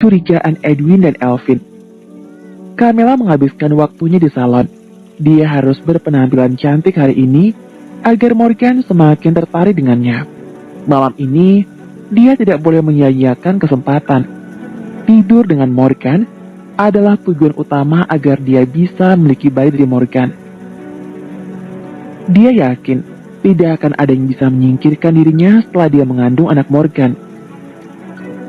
curigaan Edwin dan Elvin. Camilla menghabiskan waktunya di salon. Dia harus berpenampilan cantik hari ini agar Morgan semakin tertarik dengannya. Malam ini, dia tidak boleh menyia-nyiakan kesempatan. Tidur dengan Morgan adalah tujuan utama agar dia bisa memiliki bayi dari Morgan. Dia yakin tidak akan ada yang bisa menyingkirkan dirinya setelah dia mengandung anak Morgan.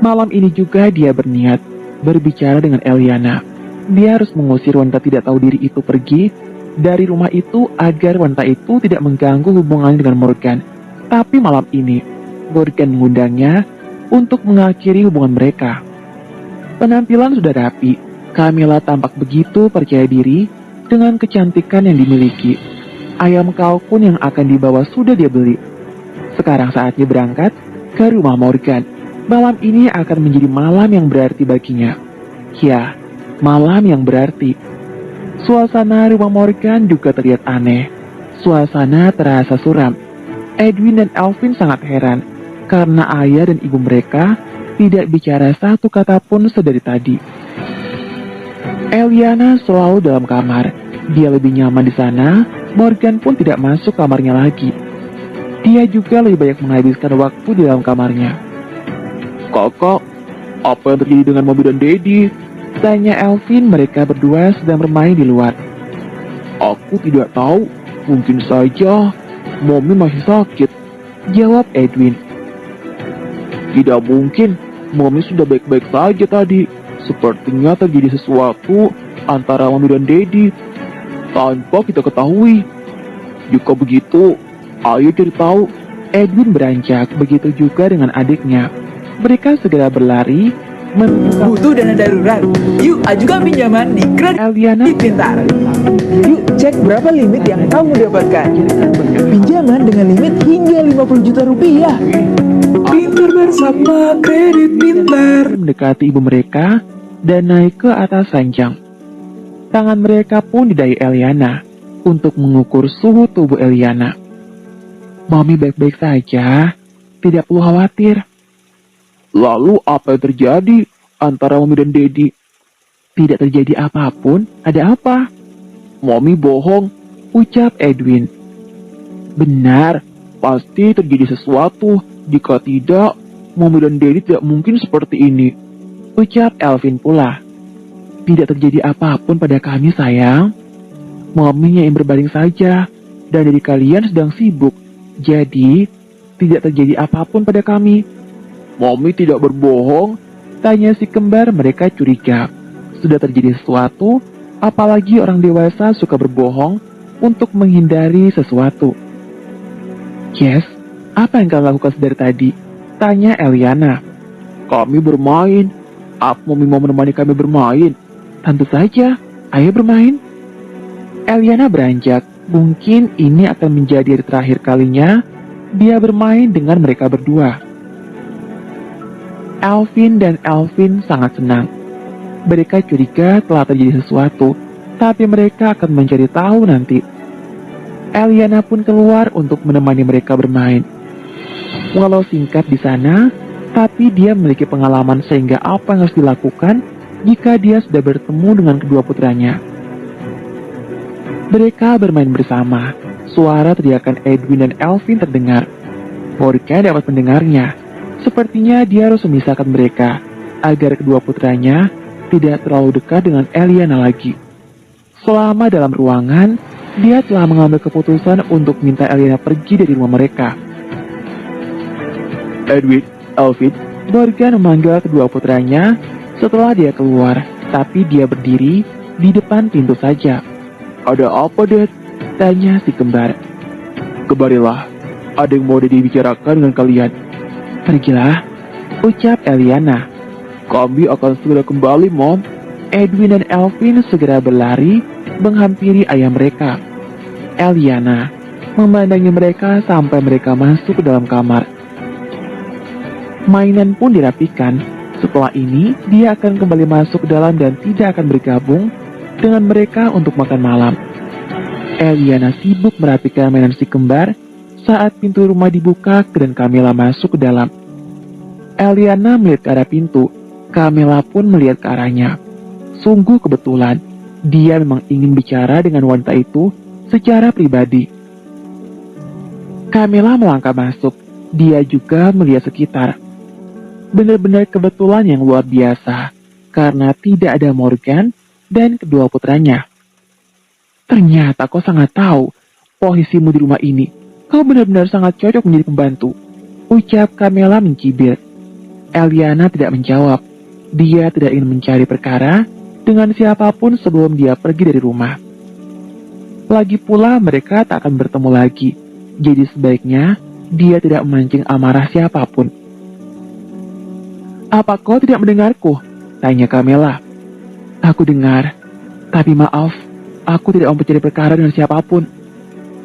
Malam ini juga dia berniat berbicara dengan Eliana. Dia harus mengusir wanita tidak tahu diri itu pergi dari rumah itu agar wanita itu tidak mengganggu hubungannya dengan Morgan. Tapi malam ini, Morgan mengundangnya untuk mengakhiri hubungan mereka. Penampilan sudah rapi. Camilla tampak begitu percaya diri dengan kecantikan yang dimiliki. Ayam kalkun yang akan dibawa sudah dia beli. Sekarang saatnya berangkat ke rumah Morgan. Malam ini akan menjadi malam yang berarti baginya. Ya, malam yang berarti. Suasana rumah Morgan juga terlihat aneh. Suasana terasa suram. Edwin dan Elvin sangat heran karena ayah dan ibu mereka tidak bicara satu kata pun sedari tadi. Eliana selalu dalam kamar. Dia lebih nyaman di sana. Morgan pun tidak masuk kamarnya lagi. Dia juga lebih banyak menghabiskan waktu di dalam kamarnya. "Kakak, apa yang terjadi dengan Mommy dan Daddy?" tanya Elvin. Mereka berdua sedang bermain di luar. "Aku tidak tahu. Mungkin saja Mommy masih sakit," jawab Edwin. "Tidak mungkin. Mommy sudah baik-baik saja tadi. Sepertinya terjadi sesuatu antara Mommy dan Daddy tanpa kita ketahui. Jika begitu, ayo cari tahu." Edwin beranjak, begitu juga dengan adiknya. Mereka segera berlari menuju Butuh dana darurat? Yuk ajukan pinjaman di Eliana. Kredit Pintar. Yuk cek berapa limit yang kamu dapatkan. Pinjaman dengan limit hingga 50 juta rupiah. Pintar bersama Kredit Pintar. Mendekati ibu mereka dan naik ke atas ranjang. Tangan mereka pun di dahi Eliana untuk mengukur suhu tubuh Eliana. "Mami baik-baik saja, tidak perlu khawatir." "Lalu apa yang terjadi antara Mami dan Daddy?" "Tidak terjadi apapun. Ada apa?" "Mami bohong," ucap Edwin. "Benar, pasti terjadi sesuatu. Jika tidak, Mami dan Daddy tidak mungkin seperti ini," ucap Elvin pula. "Tidak terjadi apapun pada kami, sayang. Mami yang berbaring saja, dan dari kalian sedang sibuk. Jadi, tidak terjadi apapun pada kami." "Mami tidak berbohong?" tanya si kembar. Mereka curiga. Sudah terjadi sesuatu, apalagi orang dewasa suka berbohong untuk menghindari sesuatu. "Yes, apa yang kalian lakukan dari tadi?" tanya Eliana. "Kami bermain. Apa Mami mau menemani kami bermain?" "Tentu saja, ayo bermain." Eliana beranjak. Mungkin ini akan menjadi hari terakhir kalinya dia bermain dengan mereka berdua. Elvin dan Elvin sangat senang. Mereka curiga telah terjadi sesuatu, tapi mereka akan mencari tahu nanti. Eliana pun keluar untuk menemani mereka bermain. Walau singkat di sana, tapi dia memiliki pengalaman sehingga apa yang harus dilakukan jika dia sudah bertemu dengan kedua putranya. Mereka bermain bersama. Suara teriakan Edwin dan Elvin terdengar. Morgan dapat mendengarnya. Sepertinya dia harus memisahkan mereka agar kedua putranya tidak terlalu dekat dengan Eliana lagi. Selama dalam ruangan, dia telah mengambil keputusan untuk minta Eliana pergi dari rumah mereka. "Edwin, Elvin," Morgan memanggil kedua putranya setelah dia keluar, tapi dia berdiri di depan pintu saja. "Ada apa, Dad?" tanya si kembar. "Kembalilah, ada yang mau dibicarakan dengan kalian." "Pergilah," ucap Eliana. "Kami akan segera kembali, Mom." Edwin dan Elvin segera berlari menghampiri ayah mereka. Eliana memandangi mereka sampai mereka masuk ke dalam kamar. Mainan pun dirapikan. Setelah ini, dia akan kembali masuk ke dalam dan tidak akan bergabung dengan mereka untuk makan malam. Eliana sibuk merapikan mainan si kembar saat pintu rumah dibuka dan Camilla masuk ke dalam. Eliana melihat ke arah pintu. Camilla pun melihat ke arahnya. Sungguh kebetulan, dia memang ingin bicara dengan wanita itu secara pribadi. Camilla melangkah masuk. Dia juga melihat sekitar. Benar-benar kebetulan yang luar biasa, karena tidak ada Morgan dan kedua putranya. Ternyata kau sangat tahu posisimu di rumah ini. Kau benar-benar sangat cocok menjadi pembantu, ucap Camilla mencibir. Eliana tidak menjawab. Dia tidak ingin mencari perkara dengan siapapun sebelum dia pergi dari rumah. Lagi pula mereka tak akan bertemu lagi, jadi sebaiknya dia tidak memancing amarah siapapun. Apa kau tidak mendengarku? Tanya Camilla. Aku dengar, tapi maaf, aku tidak mau mencari perkara dengan siapapun.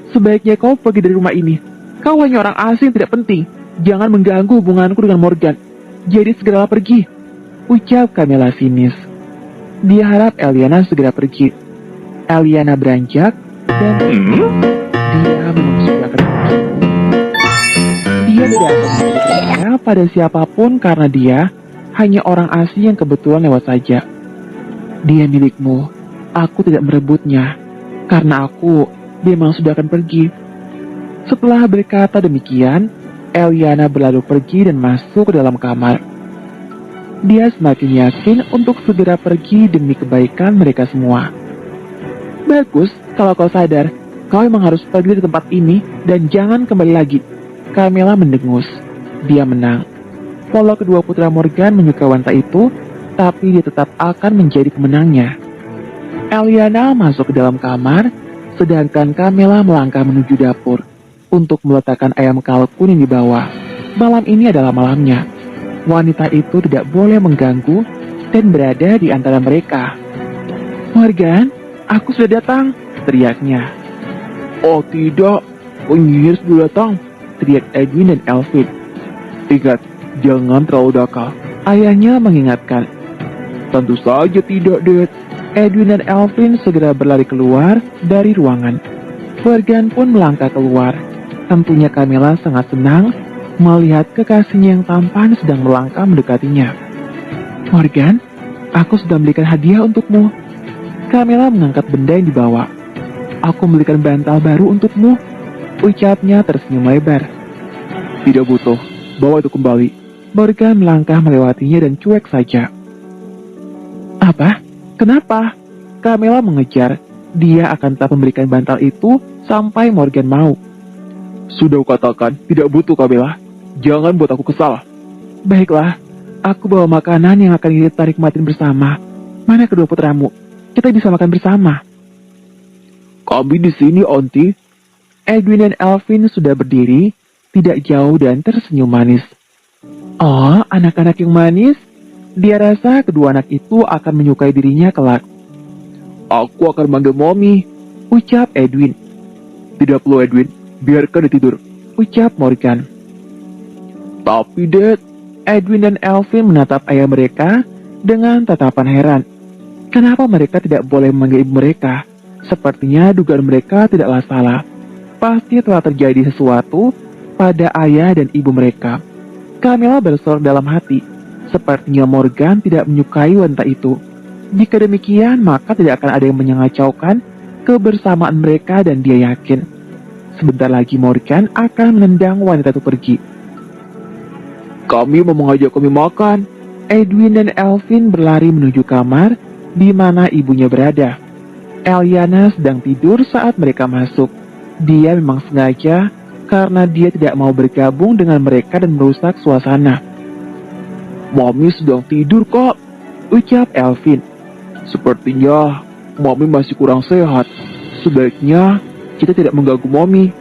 Sebaiknya kau pergi dari rumah ini. Kau hanya orang asing tidak penting. Jangan mengganggu hubunganku dengan Morgan. Jadi segeralah pergi, ucap Camilla sinis. Dia harap Eliana segera pergi. Eliana beranjak dan dia memang sudah akan pergi. Dia tidak akan berbicara pada siapapun karena dia hanya orang asing yang kebetulan lewat saja. Dia milikmu, aku tidak merebutnya, karena aku memang sudah akan pergi. Setelah berkata demikian, Eliana berlalu pergi dan masuk ke dalam kamar. Dia semakin yakin untuk segera pergi demi kebaikan mereka semua. Bagus, kalau kau sadar, kau memang harus pergi dari tempat ini dan jangan kembali lagi. Camilla mendengus. Dia menang. Walau kedua putra Morgan menyukai wanita itu, tapi dia tetap akan menjadi pemenangnya. Eliana masuk ke dalam kamar, sedangkan Camilla melangkah menuju dapur untuk meletakkan ayam kalkun yang dibawa. Malam ini adalah malamnya. Wanita itu tidak boleh mengganggu dan berada di antara mereka. Morgan, aku sudah datang, teriaknya. Oh tidak, penyihir sudah datang, teriak Edwin dan Elvin. Ingat, jangan terlalu nakal, ayahnya mengingatkan. Tentu saja tidak, Dad. Edwin dan Elvin segera berlari keluar dari ruangan. Morgan pun melangkah keluar. Tentunya Camilla sangat senang melihat kekasihnya yang tampan sedang melangkah mendekatinya. Morgan, aku sudah membelikan hadiah untukmu. Camilla mengangkat benda yang dibawa. Aku membelikan bantal baru untukmu, ucapnya tersenyum lebar. Tidak butuh, bawa itu kembali. Morgan melangkah melewatinya dan cuek saja. Apa? Kenapa? Camilla mengejar. Dia akan tetap memberikan bantal itu sampai Morgan mau. Sudah kukatakan, tidak butuh Camilla. Jangan buat aku kesal. Baiklah, aku bawa makanan yang akan kita nikmatin bersama. Mana kedua putramu? Kita bisa makan bersama. Kami di sini, Auntie. Edwin dan Elvin sudah berdiri, tidak jauh dan tersenyum manis. Oh, anak-anak yang manis. Dia rasa kedua anak itu akan menyukai dirinya kelak. Aku akan manggil Mommy, ucap Edwin. Tidak perlu, Edwin. Biarkan dia tidur, ucap Morgan. Tapi, Dad, Edwin dan Elvin menatap ayah mereka dengan tatapan heran. Kenapa mereka tidak boleh memanggil ibu mereka? Sepertinya dugaan mereka tidaklah salah. Pasti telah terjadi sesuatu pada ayah dan ibu mereka. Camilla bersorak dalam hati. Sepertinya Morgan tidak menyukai wanita itu. Jika demikian, maka tidak akan ada yang menyengacaukan kebersamaan mereka dan dia yakin sebentar lagi Morgan akan menendang wanita itu pergi. Kami mau mengajak kami makan. Edwin dan Elvin berlari menuju kamar di mana ibunya berada. Eliana sedang tidur saat mereka masuk. Dia memang sengaja karena dia tidak mau bergabung dengan mereka dan merusak suasana. Mami sedang tidur kok, ucap Elvin. Sepertinya Mami masih kurang sehat. Sebaiknya kita tidak mengganggu Mami.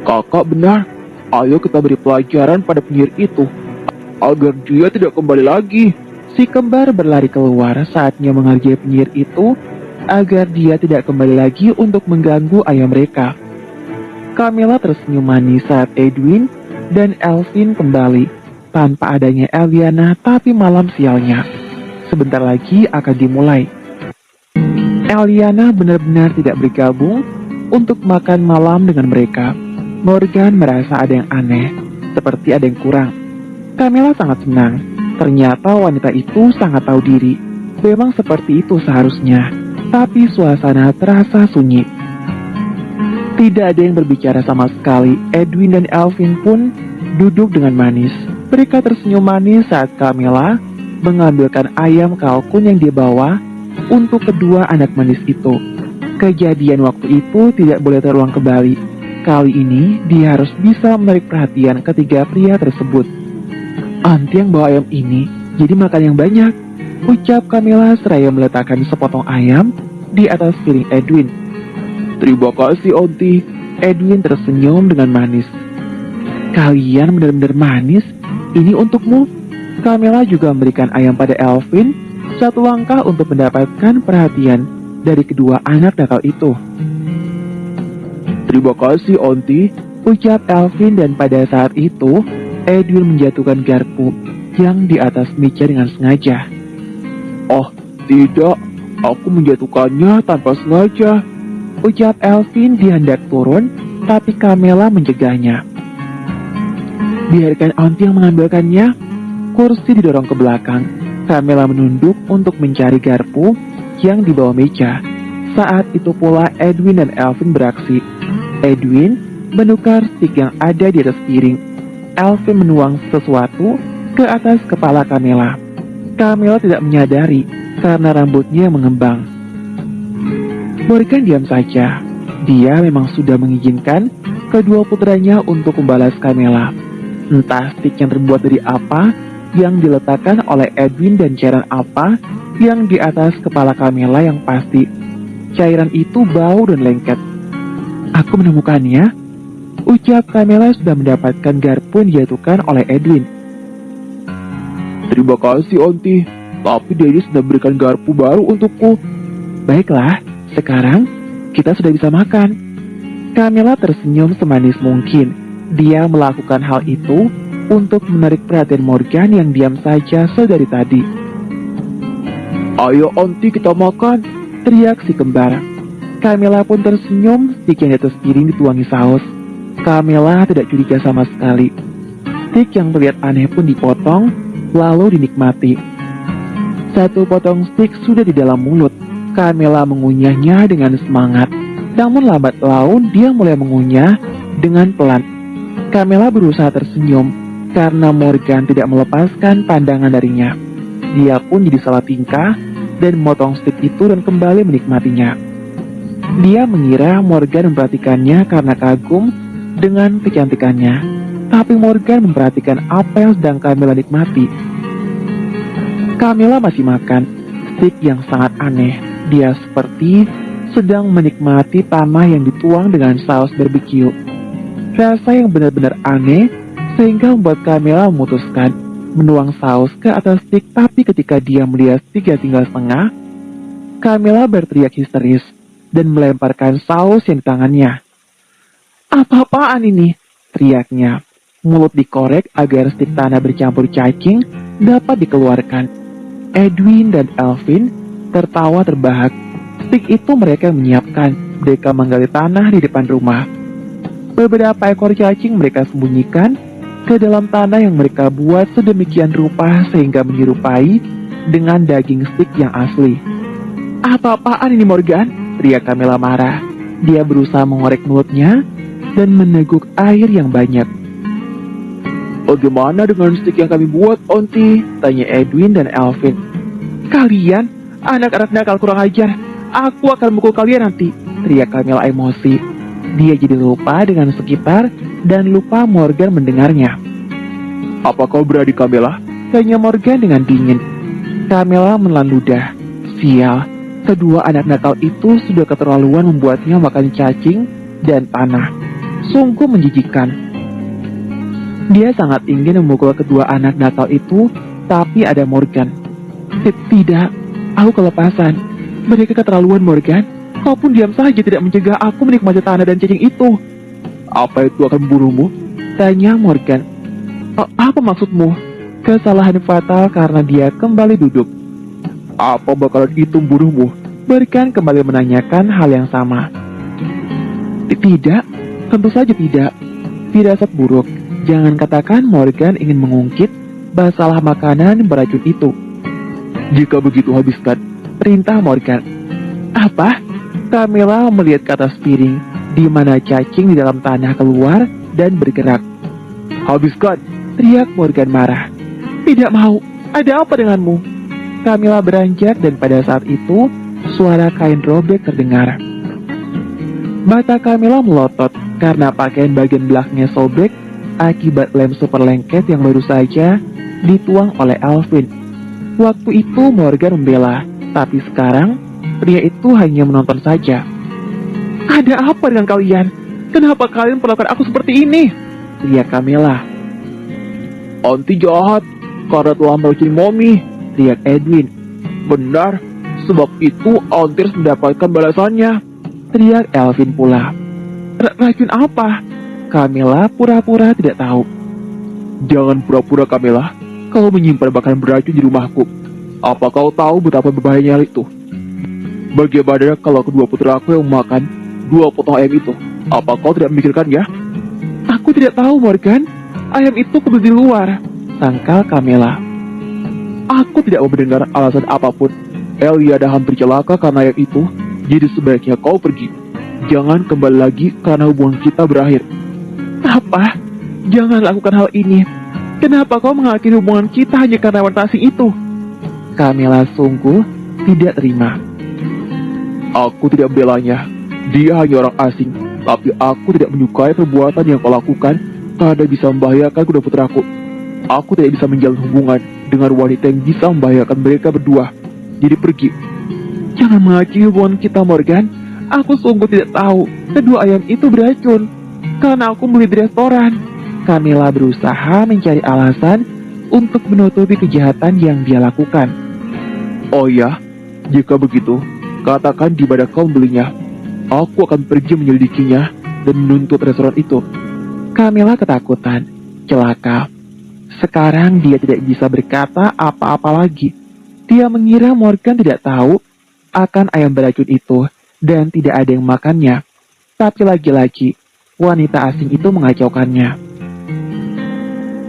Kakak benar. Ayo kita beri pelajaran pada penyihir itu agar dia tidak kembali lagi. Si kembar berlari keluar saatnya menghargai penyihir itu agar dia tidak kembali lagi untuk mengganggu ayah mereka. Camilla tersenyum manis saat Edwin dan Elvin kembali tanpa adanya Eliana, tapi malam sialnya sebentar lagi akan dimulai. Eliana benar-benar tidak bergabung untuk makan malam dengan mereka. Morgan merasa ada yang aneh, seperti ada yang kurang. Camilla sangat senang. Ternyata wanita itu sangat tahu diri. Memang seperti itu seharusnya. Tapi suasana terasa sunyi. Tidak ada yang berbicara sama sekali. Edwin dan Elvin pun duduk dengan manis. Mereka tersenyum manis saat Camilla mengambilkan ayam kalkun yang dia bawa untuk kedua anak manis itu. Kejadian waktu itu tidak boleh terulang kembali. Kali ini dia harus bisa menarik perhatian ketiga pria tersebut. "Anti yang bawa ayam ini, jadi makan yang banyak," ucap Camilla seraya meletakkan sepotong ayam di atas piring Edwin. "Terima kasih, Onti." Edwin tersenyum dengan manis. "Kalian benar-benar manis. Ini untukmu." Camilla juga memberikan ayam pada Elvin, satu langkah untuk mendapatkan perhatian dari kedua anak nakal itu. "Terima kasih, Onti," ucap Elvin, dan pada saat itu Edwin menjatuhkan garpu yang di atas meja dengan sengaja. "Oh, tidak, aku menjatuhkannya tanpa sengaja," ucap Elvin. Dia hendak turun, tapi Camilla mencegahnya. "Biarkan Onti yang mengambilkannya." Kursi didorong ke belakang. Camilla menunduk untuk mencari garpu yang di bawah meja. Saat itu pula Edwin dan Elvin beraksi. Edwin menukar stik yang ada di atas piring. Elvin menuang sesuatu ke atas kepala Camilla. Camilla tidak menyadari karena rambutnya mengembang. Morgan diam saja. Dia memang sudah mengizinkan kedua putranya untuk membalas Camilla. Entah stik yang terbuat dari apa yang diletakkan oleh Edwin dan cairan apa yang di atas kepala Camilla yang pasti. Cairan itu bau dan lengket. "Aku menemukannya," ucap Camilla sudah mendapatkan garpu yang dijatuhkan oleh Edwin. "Terima kasih, Onti. Tapi Daddy sudah berikan garpu baru untukku." "Baiklah, sekarang kita sudah bisa makan." Camilla tersenyum semanis mungkin. Dia melakukan hal itu untuk menarik perhatian Morgan yang diam saja sedari tadi. "Ayo, Onti, kita makan," teriak si kembar. Camilla pun tersenyum. Stik yang di atas piring dituangi saus. Camilla tidak curiga sama sekali. Stik yang terlihat aneh pun dipotong, lalu dinikmati. Satu potong stik sudah di dalam mulut. Camilla mengunyahnya dengan semangat. Namun lambat laun dia mulai mengunyah dengan pelan. Camilla berusaha tersenyum karena Morgan tidak melepaskan pandangan darinya. Dia pun jadi salah tingkah dan memotong stik itu dan kembali menikmatinya. Dia mengira Morgan memperhatikannya karena kagum dengan kecantikannya. Tapi Morgan memperhatikan apa yang sedang Camilla nikmati. Camilla masih makan stik yang sangat aneh. Dia seperti sedang menikmati tanah yang dituang dengan saus barbecue. Rasa yang benar-benar aneh sehingga membuat Camilla memutuskan menuang saus ke atas stik. Tapi ketika dia melihat stik yang tinggal setengah, Camilla berteriak histeris dan melemparkan saus yang di tangannya. "Apa-apaan ini?" teriaknya. Mulut dikorek agar stik tanah bercampur cacing dapat dikeluarkan. Edwin dan Elvin tertawa terbahak. Stik itu mereka menyiapkan. Mereka menggali tanah di depan rumah. Beberapa ekor cacing mereka sembunyikan ke dalam tanah yang mereka buat sedemikian rupa sehingga menyerupai dengan daging stik yang asli. "Apa-apaan ini, Morgan?" teriak Camilla marah. Dia berusaha mengorek mulutnya dan meneguk air yang banyak. "Bagaimana dengan stik yang kami buat, Onti?" tanya Edwin dan Elvin. "Kalian, anak-anak nakal kurang ajar. Aku akan mukul kalian nanti," teriak Camilla emosi. Dia jadi lupa dengan sekitar dan lupa Morgan mendengarnya. "Apa kau berani, Camilla?" tanya Morgan dengan dingin. Camilla menelan ludah. Sial, kedua anak nakal itu sudah keterlaluan membuatnya makan cacing dan tanah. Sungguh menjijikkan. Dia sangat ingin memukul kedua anak nakal itu, tapi ada Morgan. Tidak, aku kelepasan. Mereka keterlaluan, Morgan. Kau pun diam saja tidak mencegah aku menikmati tanah dan cacing itu." "Apa itu akan membunuhmu?" tanya Morgan. Apa maksudmu?" Kesalahan fatal karena dia kembali duduk. "Apa bakalan itu membunuhmu?" Morgan kembali menanyakan hal yang sama. Tidak, tentu saja tidak. Firasat buruk. Jangan katakan Morgan ingin mengungkit masalah makanan beracun itu. Jika begitu habiskan, perintah Morgan. Apa? Camilla melihat ke atas piring, di mana cacing di dalam tanah keluar dan bergerak. Habiskan, teriak Morgan marah. Tidak mau, ada apa denganmu? Camilla beranjak dan pada saat itu, suara kain robek terdengar. Mata Camilla melotot karena pakaian bagian belakangnya sobek akibat lem super lengket yang baru saja dituang oleh Alvin. Waktu itu Morgan membela, tapi sekarang pria itu hanya menonton saja. Ada apa dengan kalian? Kenapa kalian perlakukan aku seperti ini? Teriak Camilla. Auntie jahat karena telah meracuni Mommy, teriak Edwin. Benar, sebab itu Auntie harus mendapatkan balasannya, teriak Alvin pula. Racun apa? Camilla pura-pura tidak tahu. Jangan pura-pura Camilla, kau menyimpan makanan beracun di rumahku. Apa kau tahu betapa berbahayanya hal itu? Bagaimana kalau kedua putraku yang makan 2 potong ayam itu? Apa kau tidak memikirkannya? Aku tidak tahu Morgan, ayam itu kubeli di luar, sangkal Camilla. Aku tidak mau mendengar alasan apapun. Eliana hampir celaka karena ayam itu, jadi sebaiknya kau pergi. Jangan kembali lagi karena hubungan kita berakhir. Apa? Jangan lakukan hal ini. Kenapa kau mengakhiri hubungan kita hanya karena wanita asing itu? Camilla sungguh tidak terima. Aku tidak membelanya. Dia hanya orang asing. Tapi aku tidak menyukai perbuatan yang kau lakukan karena bisa membahayakan kedua putraku. Aku tidak bisa menjalin hubungan dengan wanita yang bisa membahayakan mereka berdua. Jadi pergi. Jangan mengakhiri hubungan kita Morgan. Aku sungguh tidak tahu kedua ayam itu beracun karena aku beli di restoran. Camilla berusaha mencari alasan untuk menutupi kejahatan yang dia lakukan. Oh ya, jika begitu, katakan di mana kau membelinya. Aku akan pergi menyelidikinya dan menuntut restoran itu. Camilla ketakutan, celaka. Sekarang dia tidak bisa berkata apa-apa lagi. Dia mengira Morgan tidak tahu akan ayam beracun itu dan tidak ada yang makannya. Tapi lagi-lagi, wanita asing itu mengacaukannya.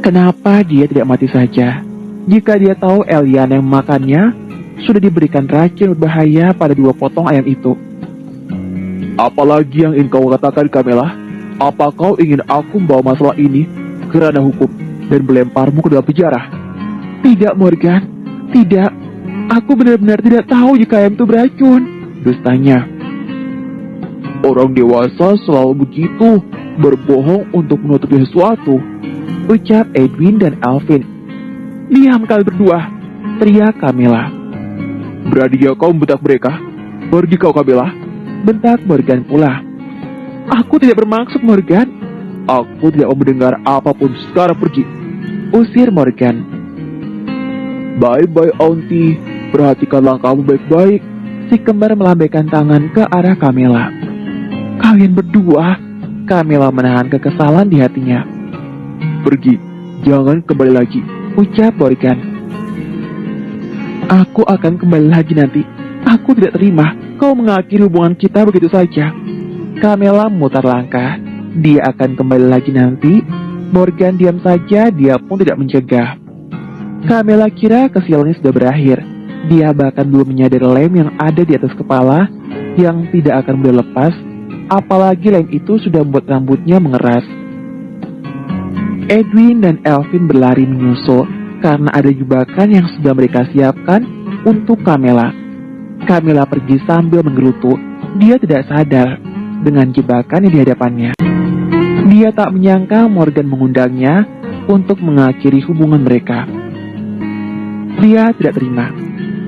Kenapa dia tidak mati saja? Jika dia tahu Eliana yang makannya sudah diberikan racun berbahaya pada 2 potong ayam itu. Apalagi yang ingin kau katakan, Camilla? Apa kau ingin aku membawa masalah ini ke ranah hukum dan melemparmu ke dalam penjara? Tidak, Morgan. Tidak. Aku benar-benar tidak tahu jika ayam itu beracun, dustanya. Orang dewasa selalu begitu, berbohong untuk menutupi sesuatu, ucap Edwin dan Alvin. Diam kalian berdua, teriak Camilla. Beraninya kau membentak mereka? Pergi kau Camilla, bentak Morgan pula. Aku tidak bermaksud Morgan. Aku tidak mau mendengar apapun, sekarang pergi, usir Morgan. Bye-bye Auntie, perhatikanlah kamu baik-baik. Si kembar melambaikan tangan ke arah Camilla. Kalian berdua, Camilla menahan kekesalan di hatinya. Pergi, jangan kembali lagi, ucap Morgan. Aku akan kembali lagi nanti. Aku tidak terima kau mengakhiri hubungan kita begitu saja. Camilla memutar langkah. Dia akan kembali lagi nanti. Morgan diam saja, dia pun tidak mencegah. Camilla kira kesialannya sudah berakhir. Dia bahkan belum menyadari lem yang ada di atas kepala yang tidak akan mudah lepas. Apalagi lem itu sudah membuat rambutnya mengeras. Edwin dan Alvin berlari menyusul karena ada jebakan yang sudah mereka siapkan untuk Camilla. Camilla pergi sambil menggerutu. Dia tidak sadar dengan jebakan yang di hadapannya. Dia tak menyangka Morgan mengundangnya untuk mengakhiri hubungan mereka. Dia tidak terima.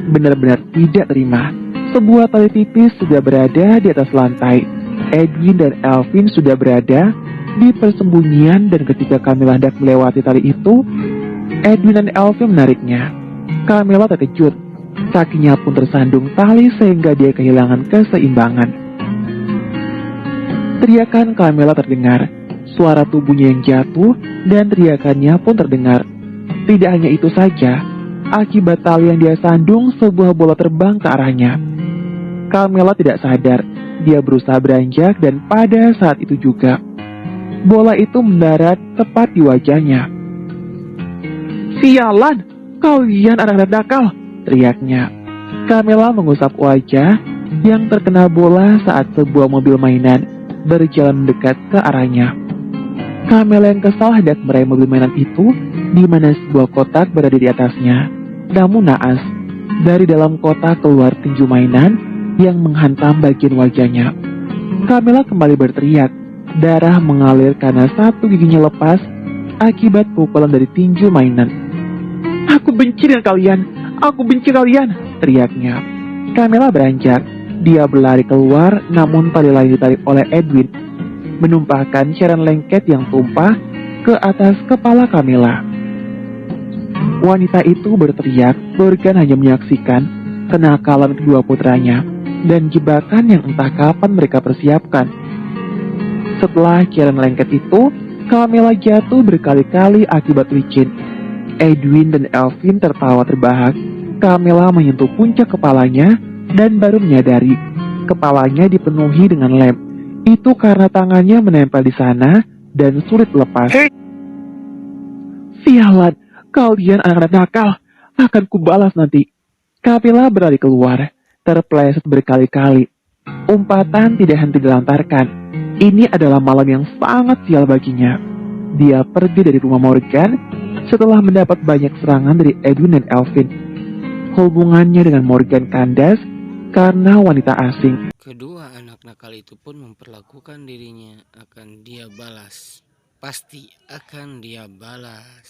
Benar-benar tidak terima. Sebuah tali tipis sudah berada di atas lantai. Edwin dan Alvin sudah berada di persembunyian dan ketika Camilla hendak melewati tali itu, Edwin dan Alvin menariknya. Camilla terkejut. Kakinya pun tersandung tali sehingga dia kehilangan keseimbangan. Teriakan Camilla terdengar. Suara tubuhnya yang jatuh dan teriakannya pun terdengar. Tidak hanya itu saja, akibat tali yang dia sandung, sebuah bola terbang ke arahnya. Camilla tidak sadar. Dia berusaha beranjak dan pada saat itu juga bola itu mendarat tepat di wajahnya. Sialan, kalian anak-anak nakal, teriaknya. Camilla mengusap wajah yang terkena bola saat sebuah mobil mainan berjalan mendekat ke arahnya. Camilla yang kesal hendak meraih mobil mainan itu, di mana sebuah kotak berada di atasnya. Namun naas, dari dalam kotak keluar tinju mainan yang menghantam bagian wajahnya. Camilla kembali berteriak. Darah mengalir karena satu giginya lepas akibat pukulan dari tinju mainan. Aku benci dengan kalian, aku benci kalian, teriaknya. Camilla beranjak. Dia berlari keluar, namun tali lain ditarik oleh Edwin, menumpahkan cairan lengket yang tumpah ke atas kepala Camilla. Wanita itu berteriak, Morgan hanya menyaksikan kenakalan kedua putranya dan jebakan yang entah kapan mereka persiapkan. Setelah cairan lengket itu, Camilla jatuh berkali-kali akibat licin. Edwin dan Elvin tertawa terbahak. Camilla menyentuh puncak kepalanya dan baru menyadari kepalanya dipenuhi dengan lem. Itu karena tangannya menempel di sana dan sulit lepas. Sialan, kalian anak-anak nakal, akan kubalas nanti. Camilla berlari keluar, terpeleset berkali-kali. Umpatan tidak henti dilontarkan. Ini adalah malam yang sangat sial baginya. Dia pergi dari rumah Morgan setelah mendapat banyak serangan dari Edwin dan Elvin. Hubungannya dengan Morgan kandas karena wanita asing. Kedua anak nakal itu pun memperlakukan dirinya akan dia balas. Pasti akan dia balas.